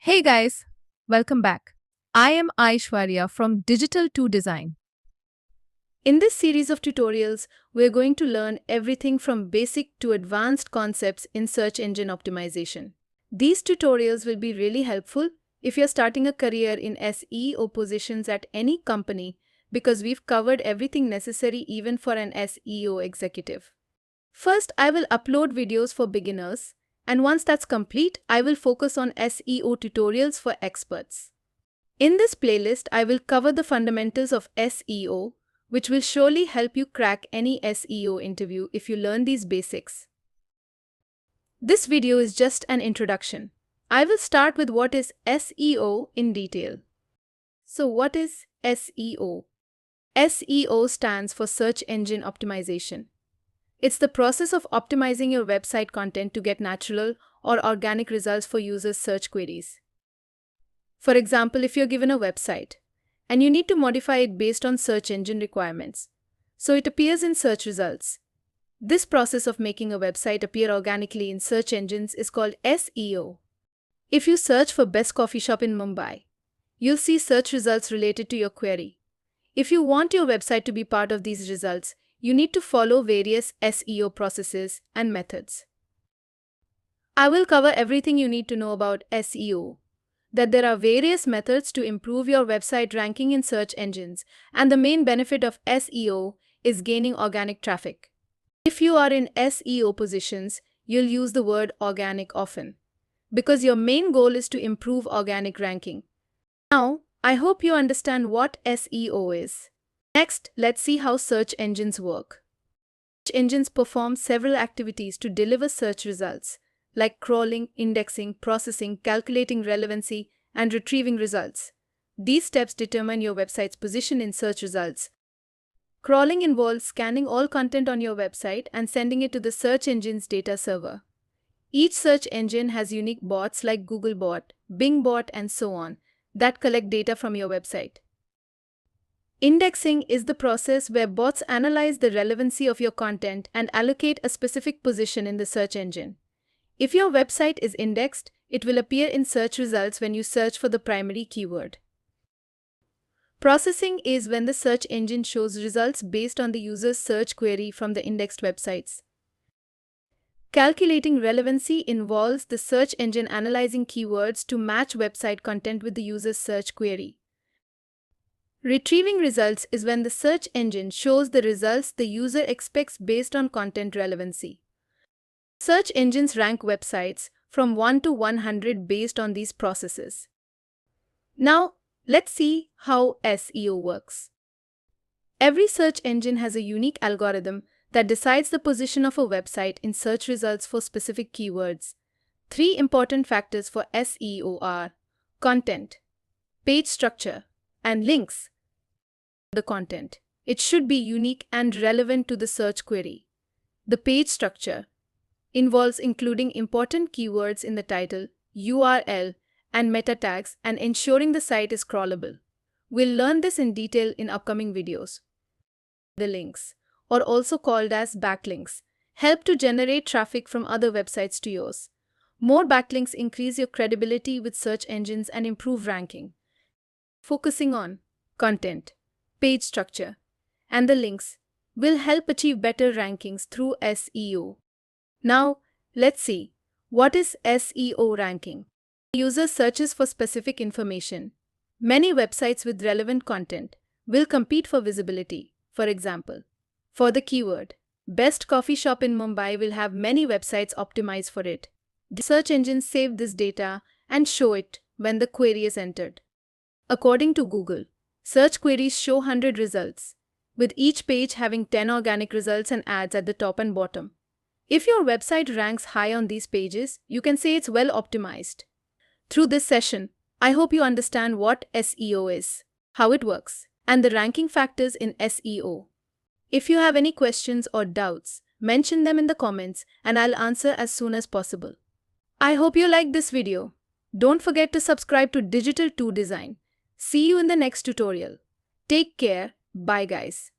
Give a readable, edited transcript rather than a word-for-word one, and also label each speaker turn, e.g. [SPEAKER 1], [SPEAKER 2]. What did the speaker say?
[SPEAKER 1] Hey guys, welcome back. I am Aishwarya from Digital to Design. In this series of tutorials, we're going to learn everything from basic to advanced concepts in search engine optimization. These tutorials will be really helpful if you're starting a career in SEO positions at any company because we've covered everything necessary even for an SEO executive. First, I will upload videos for beginners, and once that's complete, I will focus on SEO tutorials for experts. In this playlist, I will cover the fundamentals of SEO, which will surely help you crack any SEO interview if you learn these basics. This video is just an introduction. I will start with what is SEO in detail. So what is SEO? SEO stands for Search Engine Optimization. It's the process of optimizing your website content to get natural or organic results for users' search queries. For example, if you're given a website and you need to modify it based on search engine requirements, so it appears in search results. This process of making a website appear organically in search engines is called SEO. If you search for best coffee shop in Mumbai, you'll see search results related to your query. If you want your website to be part of these results, you need to follow various SEO processes and methods. I will cover everything you need to know about SEO, that there are various methods to improve your website ranking in search engines, and the main benefit of SEO is gaining organic traffic. If you are in SEO positions, you'll use the word organic often, because your main goal is to improve organic ranking. Now, I hope you understand what SEO is. Next, let's see how search engines work. Search engines perform several activities to deliver search results, like crawling, indexing, processing, calculating relevancy, and retrieving results. These steps determine your website's position in search results. Crawling involves scanning all content on your website and sending it to the search engine's data server. Each search engine has unique bots like Googlebot, Bingbot, and so on that collect data from your website. Indexing is the process where bots analyze the relevancy of your content and allocate a specific position in the search engine. If your website is indexed, it will appear in search results when you search for the primary keyword. Processing is when the search engine shows results based on the user's search query from the indexed websites. Calculating relevancy involves the search engine analyzing keywords to match website content with the user's search query. Retrieving results is when the search engine shows the results the user expects based on content relevancy. Search engines rank websites from 1 to 100 based on these processes. Now, let's see how SEO works. Every search engine has a unique algorithm that decides the position of a website in search results for specific keywords. Three important factors for SEO are content, page structure, and links. The content. It should be unique and relevant to the search query. The page structure involves including important keywords in the title, URL, and meta tags and ensuring the site is crawlable. We'll learn this in detail in upcoming videos. The links, or also called as backlinks, help to generate traffic from other websites to yours. More backlinks increase your credibility with search engines and improve ranking. Focusing on content, page structure, and the links will help achieve better rankings through SEO. Now, let's see, what is SEO ranking? The user searches for specific information. Many websites with relevant content will compete for visibility. For example, for the keyword, best coffee shop in Mumbai will have many websites optimized for it. The search engines save this data and show it when the query is entered. According to Google, search queries show 100 results, with each page having 10 organic results and ads at the top and bottom. If your website ranks high on these pages, you can say it's well optimized. Through this session, I hope you understand what SEO is, how it works, and the ranking factors in SEO. If you have any questions or doubts, mention them in the comments and I'll answer as soon as possible. I hope you liked this video. Don't forget to subscribe to Digital to Design. See you in the next tutorial. Take care. Bye guys.